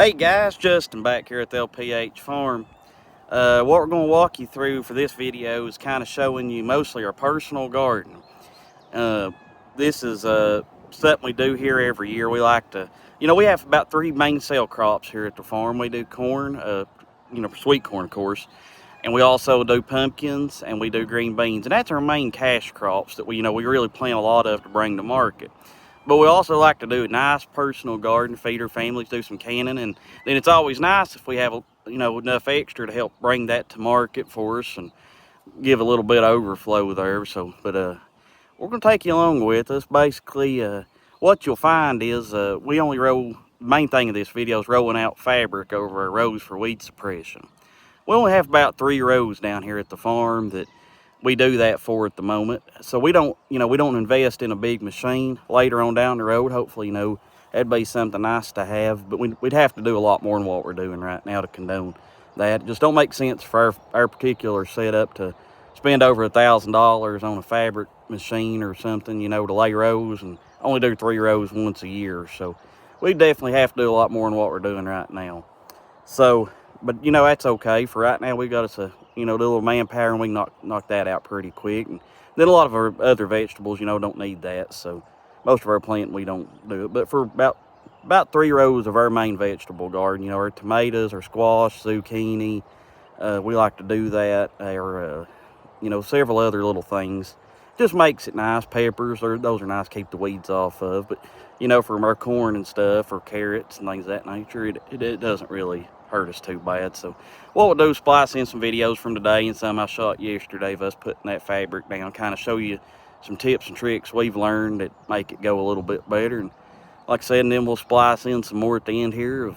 Hey guys, Justin back here at the LPH Farm. What we're going to walk you through for this video is kind of showing you mostly our personal garden. This is something we do here every year. We like to, we have about 3 main sale crops here at the farm. We do corn, sweet corn of course, and we also do pumpkins and we do green beans. And that's our main cash crops that we really plant a lot of to bring to market. But we also like to do a nice personal garden, feed our families, do some canning, and then it's always nice if we have enough extra to help bring that to market for us and give a little bit of overflow there. So, but we're gonna take you along with us. Basically, what you'll find is we only roll. The main thing of this video is rolling out fabric over our rows for weed suppression. We only have about 3 rows down here at the farm that we do that for at the moment. So we don't invest in a big machine. Later on down the road, hopefully, that'd be something nice to have, but we'd have to do a lot more than what we're doing right now to condone that. It just don't make sense for our particular setup to spend over $1,000 on a fabric machine or something, to lay rows and only do 3 rows once a year. So we definitely have to do a lot more than what we're doing right now. So, but that's okay. For right now, we got us a little manpower, and we can knock that out pretty quick. And then a lot of our other vegetables, don't need that. So most of our planting, we don't do it. But for about 3 rows of our main vegetable garden, our tomatoes, our squash, zucchini, we like to do that. Or several other little things. Just makes it nice. Peppers, those are nice to keep the weeds off of. But from our corn and stuff, or carrots and things of that nature, it doesn't really hurt us too bad. So what we'll do is splice in some videos from today and some I shot yesterday of us putting that fabric down, kind of show you some tips and tricks we've learned that make it go a little bit better. And like I said, and then we'll splice in some more at the end here of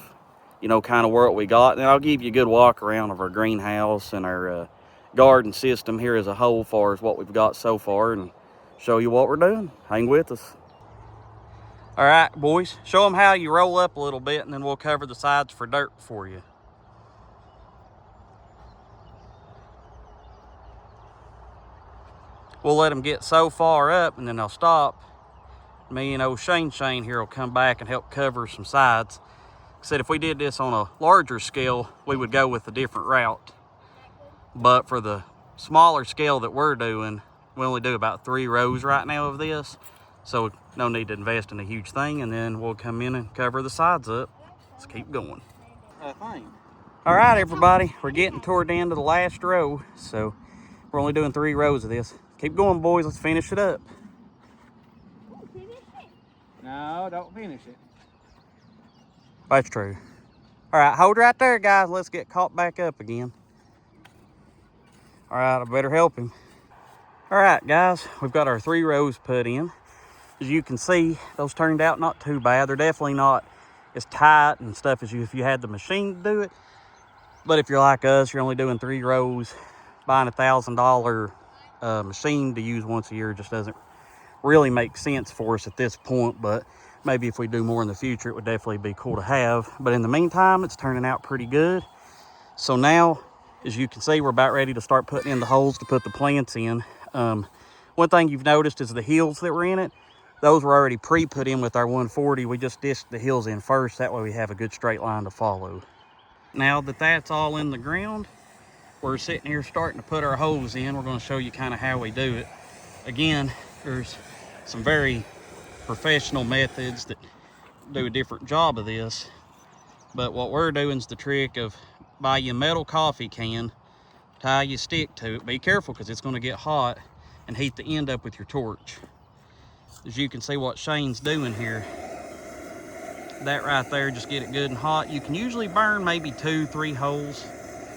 kind of what we got. And then I'll give you a good walk around of our greenhouse and our garden system here as a whole, far as what we've got so far, and show you what we're doing. Hang with us. All right, boys, show them how you roll up a little bit, and then we'll cover the sides for dirt for you. We'll let them get so far up, and then they'll stop. Me and old Shane here will come back and help cover some sides. Like I said, if we did this on a larger scale, we would go with a different route. But for the smaller scale that we're doing, we only do about 3 rows right now of this. So no need to invest in a huge thing, and then we'll come in and cover the sides up. Let's keep going. All right, everybody, we're getting toward the end of the last row, so we're only doing 3 rows of this. Keep going, boys. Let's finish it up. No, don't finish it. That's true. All right, hold right there, guys. Let's get caught back up again. All right, I better help him. All right, guys, we've got our 3 rows put in. As you can see, those turned out not too bad. They're definitely not as tight and stuff as if you had the machine to do it. But if you're like us, you're only doing 3 rows. Buying a $1,000 machine to use once a year just doesn't really make sense for us at this point. But maybe if we do more in the future, it would definitely be cool to have. But in the meantime, it's turning out pretty good. So now, as you can see, we're about ready to start putting in the holes to put the plants in. One thing you've noticed is the hills that were in it. Those were already pre-put in with our 140. We just disced the hills in first. That way we have a good straight line to follow. Now that that's all in the ground, we're sitting here starting to put our holes in. We're going to show you kind of how we do it. Again, there's some very professional methods that do a different job of this. But what we're doing is the trick of buy you a metal coffee can, tie your stick to it. Be careful because it's going to get hot, and heat the end up with your torch. As you can see what Shane's doing here, that right there, just get it good and hot. You can usually burn maybe 2-3 holes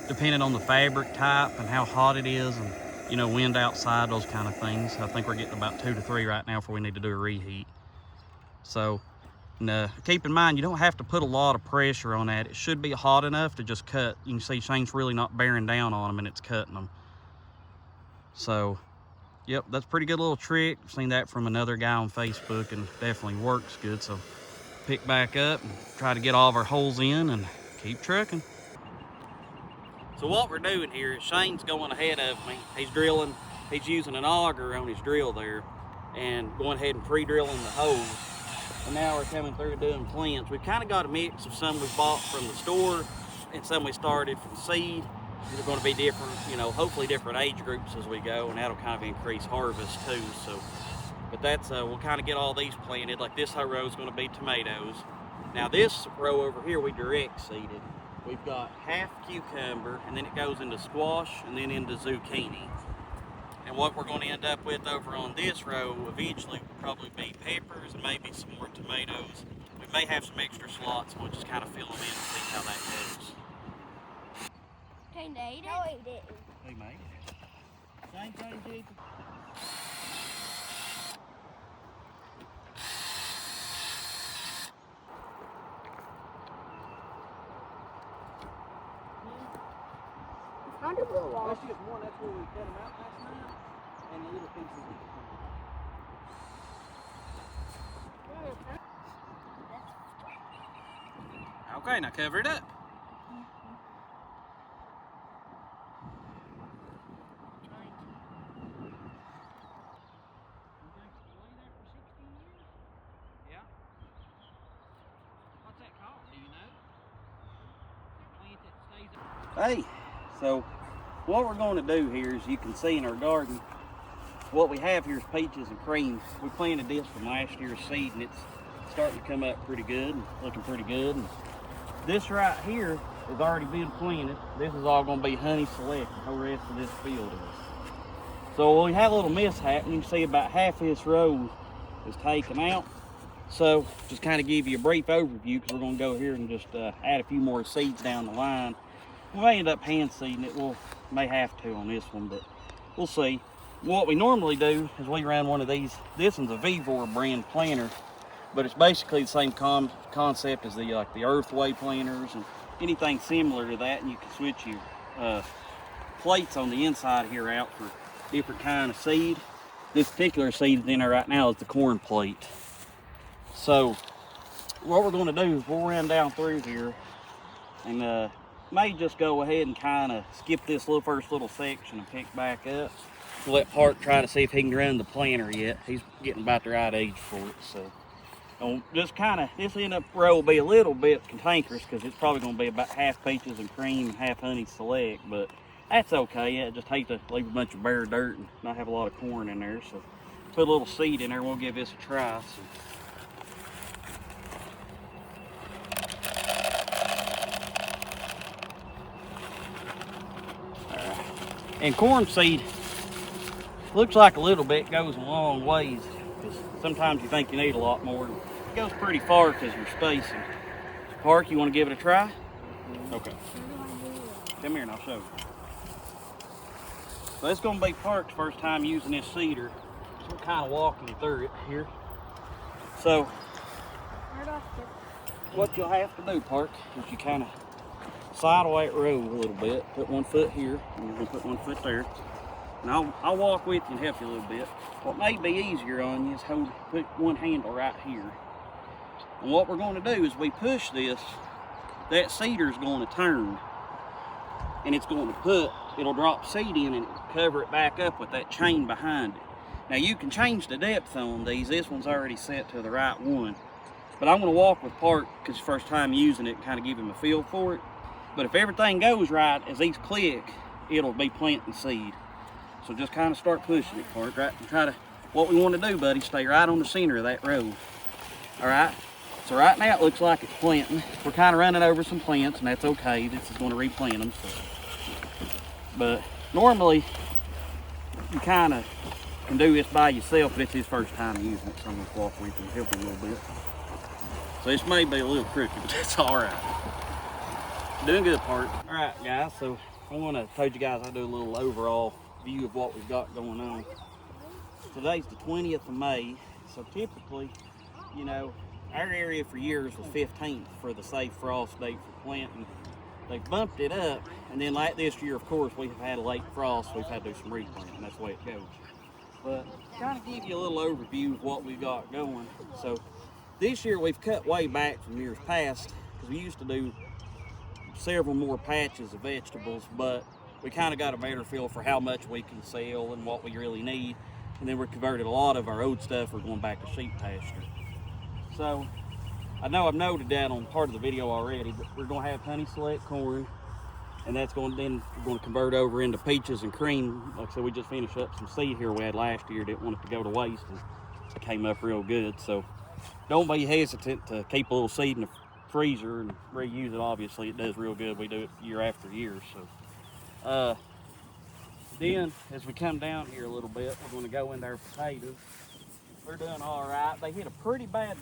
depending on the fabric type and how hot it is, and wind outside, those kind of things. I think we're getting about 2 to 3 right now before we need to do a reheat. So keep in mind, you don't have to put a lot of pressure on that. It should be hot enough to just cut. You can see Shane's really not bearing down on them, and it's cutting them. So yep, that's a pretty good little trick. I've seen that from another guy on Facebook, and definitely works good. So pick back up and try to get all of our holes in and keep trucking. So what we're doing here is Shane's going ahead of me. He's drilling, he's using an auger on his drill there and going ahead and pre-drilling the holes. and now we're coming through doing plants. We've kind of got a mix of some we bought from the store and some we started from seed. They're going to be different, you know, hopefully different age groups as we go, and that'll kind of increase harvest too. So, but that's we'll kind of get all these planted. Like this whole row is going to be tomatoes. Now this row over here we direct seeded. We've got half cucumber, and then it goes into squash, and then into zucchini. And what we're going to end up with over on this row eventually will probably be peppers and maybe some more tomatoes. We may have some extra slots, and we'll just kind of fill them in and see how that goes. Can they eat it? No, he didn't. Hey, mate. Same thing, Jacob. That's just one, that's where we cut them out last night, and the little pieces of the Okay, now cover it up. Yeah. What's that called? Do you know? Plant that stays. Hey, so what we're going to do here, as you can see in our garden, what we have here is peaches and cream. We planted this from last year's seed, and it's starting to come up pretty good and looking pretty good. And this right here has already been planted. This is all going to be honey select. The whole rest of this field is. So we had a little mishap, and you can see about half this row is taken out. So just kind of give you a brief overview, because we're going to go here and just add a few more seeds down the line. We may end up hand seeding it. We'll may have to on this one, but we'll see. What we normally do is we run one of these. This one's a Vevor brand planter, but it's basically the same concept as the the Earthway planters and anything similar to that. And you can switch your plates on the inside here out for different kind of seed. This particular seed in there right now is the corn plate. So what we're going to do is we'll run down through here and may just go ahead and kind of skip this first little section and pick back up. We'll let Park try to see if he can run the planter yet. He's getting about the right age for it. So just kind of, this end up row will be a little bit cantankerous, because it's probably going to be about half peaches and cream and half honey select, but that's okay. I just hate to leave a bunch of bare dirt and not have a lot of corn in there. So put a little seed in there. We'll give this a try. So. And corn seed looks like a little bit goes a long ways, because sometimes you think you need a lot more. It goes pretty far because you're spacing. Park, you want to give it a try? Okay. Come here and I'll show you. So it's going to be Park's first time using this seeder. So we're kind of walking you through it here. So what you'll have to do, Park, is you kind of sideway row a little bit. Put one foot here, and you're going to put one foot there. And I'll walk with you and help you a little bit. What may be easier on you is put one handle right here. And what we're going to do is we push this, that seeder's going to turn. And it's going to it'll drop seed in and cover it back up with that chain behind it. Now you can change the depth on these. This one's already set to the right one. But I'm going to walk with Park, because it's first time using it, kind of give him a feel for it. But if everything goes right, as these click, it'll be planting seed. So just kind of start pushing it, Park, right? And try to, what we want to do, buddy, stay right on the center of that row. All right? So right now it looks like it's planting. We're kind of running over some plants, and that's okay. This is going to replant them. So. But normally, you kind of can do this by yourself, but it's his first time using it, so I'm going to walk with him and help him a little bit. So this may be a little crooked, but that's all right. Doing good, Park. All right, guys, so I want to tell you guys I do a little overall view of what we've got going on. Today's the 20th of May, so typically, you know, our area for years was 15th for the safe frost date for planting. They've bumped it up, and then like this year, of course, we've had a late frost, so we've had to do some replanting. That's the way it goes. But kind of give you a little overview of what we've got going. So this year we've cut way back from years past, because we used to do several more patches of vegetables, but we kind of got a better feel for how much we can sell and what we really need. And then we converted a lot of our old stuff. We're going back to sheep pasture. So I know I've noted that on part of the video already, but we're gonna have Honey Select corn, and that's going then we're going to convert over into peaches and cream. Like I said, we just finished up some seed here we had last year. Didn't want it to go to waste, and it came up real good. So don't be hesitant to keep a little seed in the freezer and reuse it. Obviously, it does real good. We do it year after year. So then as we come down here a little bit, we're going to go into our potatoes. They're doing all right. They hit a pretty bad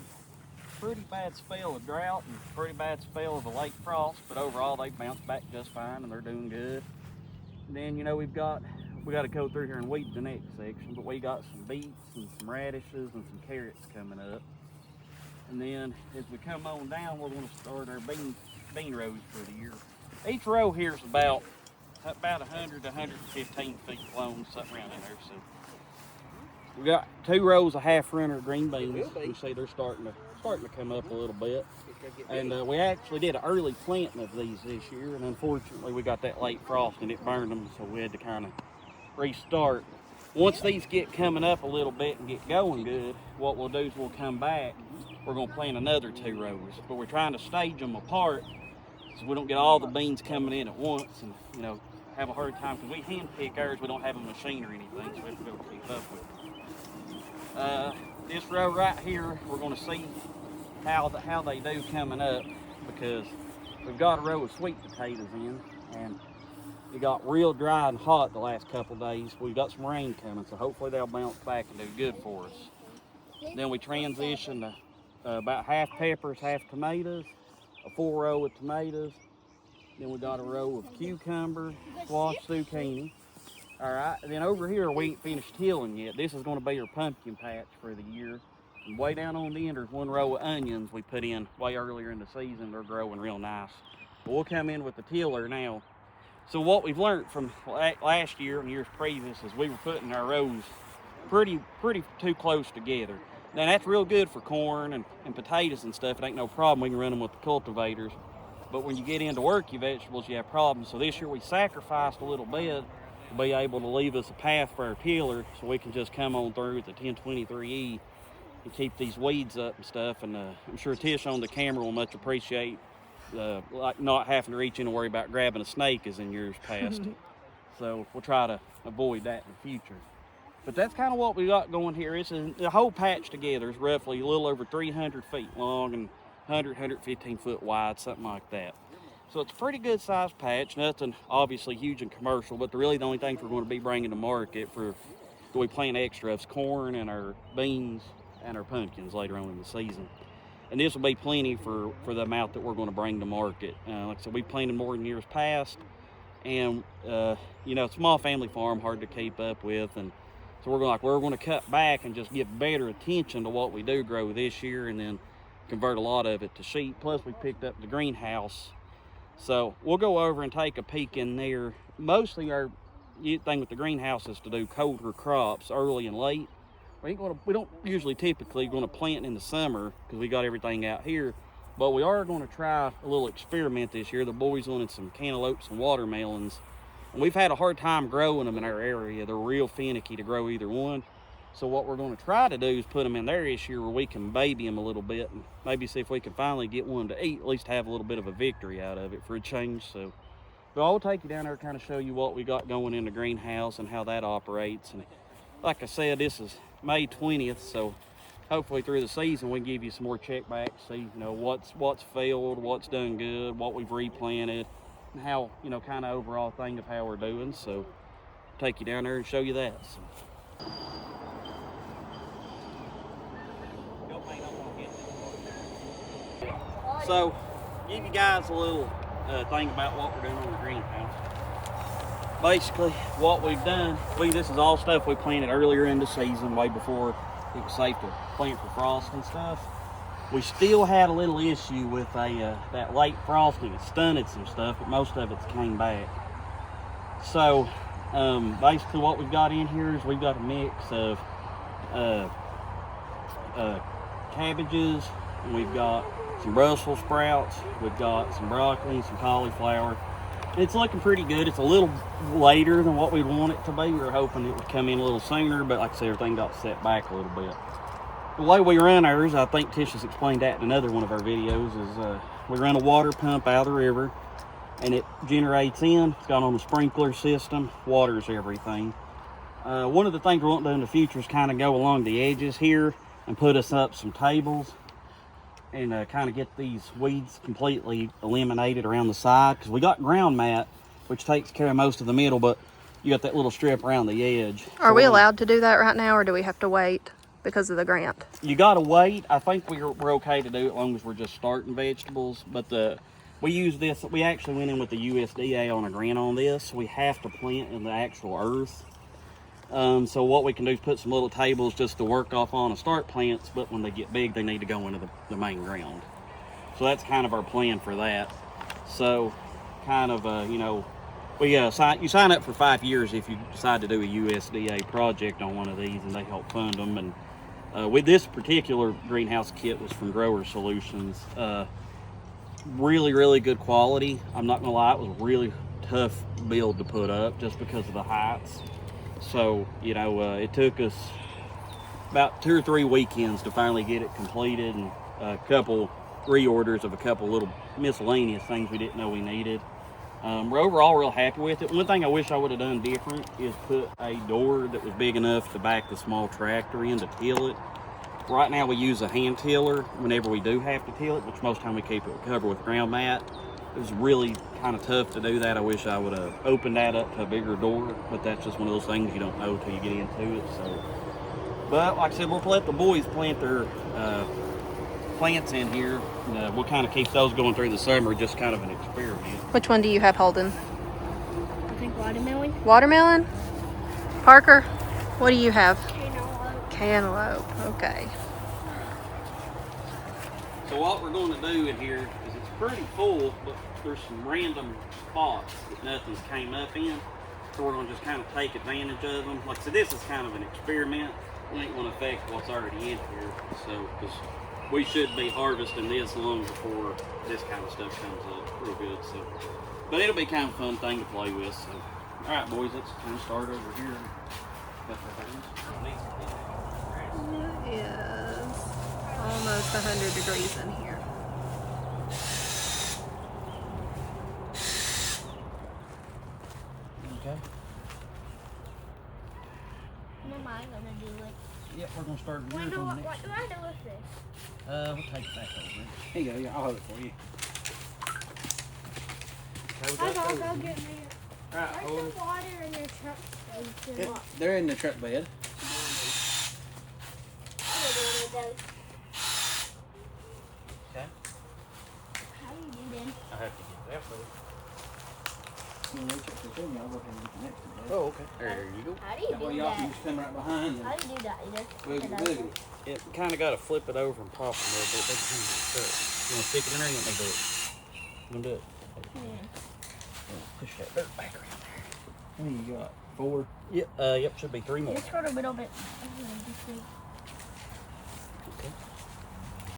spell of drought and pretty bad spell of a late frost, but overall they bounced back just fine and they're doing good. And then, you know, we got to go through here and weed the next section, but we got some beets and some radishes and some carrots coming up. And then as we come on down, we're going to start our bean rows for the year. Each row here is about 100 to 115 feet long, something around in there. So we got 2 rows of half runner green beans. You see they're starting to come up a little bit. And we actually did an early planting of these this year, and unfortunately we got that late frost and it burned them, so we had to kind of restart. Once these get coming up a little bit and get going good, what we'll do is we'll come back. We're going to plant another 2 rows, but we're trying to stage them apart so we don't get all the beans coming in at once and, you know, have a hard time, because we hand pick ours. We don't have a machine or anything, so we have to be able to keep up with it. This row right here, we're going to see how they do coming up, because we've got a row of sweet potatoes in, and it got real dry and hot the last couple days. We've got some rain coming, so hopefully they'll bounce back and do good for us. Then we transition to about half peppers, half tomatoes, a 4 row of tomatoes. Then we got a row of cucumber, squash, zucchini. All right, and then over here we ain't finished tilling yet. This is going to be our pumpkin patch for the year. And way down on the end there's 1 row of onions we put in way earlier in the season. They're growing real nice. But we'll come in with the tiller now. So what we've learned from last year and years previous is we were putting our rows pretty too close together. Now that's real good for corn and potatoes and stuff. It ain't no problem. We can run them with the cultivators. But when you get into worky vegetables, you have problems. So this year we sacrificed a little bit to be able to leave us a path for our tiller, so we can just come on through with the 1023E and keep these weeds up and stuff. And I'm sure Tish on the camera will much appreciate like not having to reach in and worry about grabbing a snake as in years past. So we'll try to avoid that in the future. But that's kind of what we got going here. The whole patch together is roughly a little over 300 feet long and 115 foot wide, something like that. So it's a pretty good sized patch. Nothing obviously huge and commercial, but really the only things we're going to be bringing to market for that we plant extra is corn and our beans and our pumpkins later on in the season. And this will be plenty for the amount that we're going to bring to market. Like I said, we planted more than years past, and you know, small family farm, hard to keep up with, and so we're going to cut back and just give better attention to what we do grow this year, and then convert a lot of it to sheep. Plus we picked up the greenhouse, so we'll go over and take a peek in there. Mostly our thing with the greenhouse is to do colder crops early and late. We don't usually typically going to plant in the summer because we got everything out here, but we are going to try a little experiment this year. The boys wanted some cantaloupes and watermelons, and we've had a hard time growing them in our area. They're real finicky to grow either one. So what we're going to try to do is put them in there this year where we can baby them a little bit and maybe see if we can finally get one to eat, at least have a little bit of a victory out of it for a change. So but I'll take you down there and kind of show you what we got going in the greenhouse and how that operates. And like I said, this is May 20th, so hopefully through the season we can give you some more check back, see, you know, what's failed, what's done good, what we've replanted, and how, you know, kind of overall thing of how we're doing. So take you down there and show you that. So give you guys a little thing about what we're doing on the greenhouse. Basically, what we've done, this is all stuff we planted earlier in the season, way before it was safe to plant for frost and stuff. We still had a little issue with that late frosting. It stunted some stuff, but most of it's came back. So basically what we've got in here is we've got a mix of cabbages, and we've got some Brussels sprouts, we've got some broccoli, some cauliflower. It's looking pretty good. It's a little later than what we'd want it to be. We were hoping it would come in a little sooner, but like I said, everything got set back a little bit. The way we run ours, I think Tish has explained that in another one of our videos, is we run a water pump out of the river and it generates in. It's got on a sprinkler system, waters everything. One of the things we want to do in the future is kind of go along the edges here and put us up some tables and kind of get these weeds completely eliminated around the side, because we got ground mat, which takes care of most of the middle, but you got that little strip around the edge. Are we allowed to do that right now, or do we have to wait because of the grant? You gotta wait. I think we're okay to do it as long as we're just starting vegetables. But we use this. We actually went in with the USDA on a grant on this. We have to plant in the actual earth. So what we can do is put some little tables just to work off on and start plants. But when they get big, they need to go into the main ground. So that's kind of our plan for that. So kind of you know, you sign up for 5 years if you decide to do a USDA project on one of these, and they help fund them. And with this particular greenhouse kit was from Grower Solutions. Really, really good quality. I'm not gonna lie, it was a really tough build to put up just because of the heights. So, you know, it took us about 2 or 3 weekends to finally get it completed, and a couple reorders of a couple little miscellaneous things we didn't know we needed. We're overall real happy with it. One thing I wish I would have done different is put a door that was big enough to back the small tractor in to till it. Right now we use a hand tiller whenever we do have to till it, which most time we keep it covered with ground mat. It was really kind of tough to do that. I wish I would have opened that up to a bigger door, but that's just one of those things you don't know till you get into it. So, but like I said, we'll let the boys plant their plants in here. We'll kind of keep those going through the summer, just kind of an experiment. Which one do you have, Holden? I think watermelon. Watermelon? Parker, what do you have? Cantaloupe. Cantaloupe, okay. So what we're going to do in here is it's pretty full, but there's some random spots that nothing's came up in. So we're going to just kind of take advantage of them. Like I said, this is kind of an experiment. It ain't going to affect what's already in here. So, because we should be harvesting this long before this kind of stuff comes up real good. So, but it'll be kind of a fun thing to play with. So, all right, boys, let's kind of start over here. It is almost 100 degrees in here. Okay. When am I gonna do it? Yep, we're gonna start here. What do I do with this? We'll take it back over. Here you go. Yeah, I'll hold it for you. I'll go get me. Alright, Where's the water in your truck station? They're in the truck bed. Okay. How do you do this? I have to get that first. When they check the thing, I'll go ahead and get the next one. Oh, okay. There you go. How do you That way do y'all can that? just come right behind How and do you do that? You just boogie put it boogie. It kind of got to flip it over and pop a little bit. They can start. You want to stick it in there? You want me to do it? You want to do it? Push that dirt back around there. How many you got? 4? Yep. Yep. Should be 3 more. Just sort of a little bit. Okay.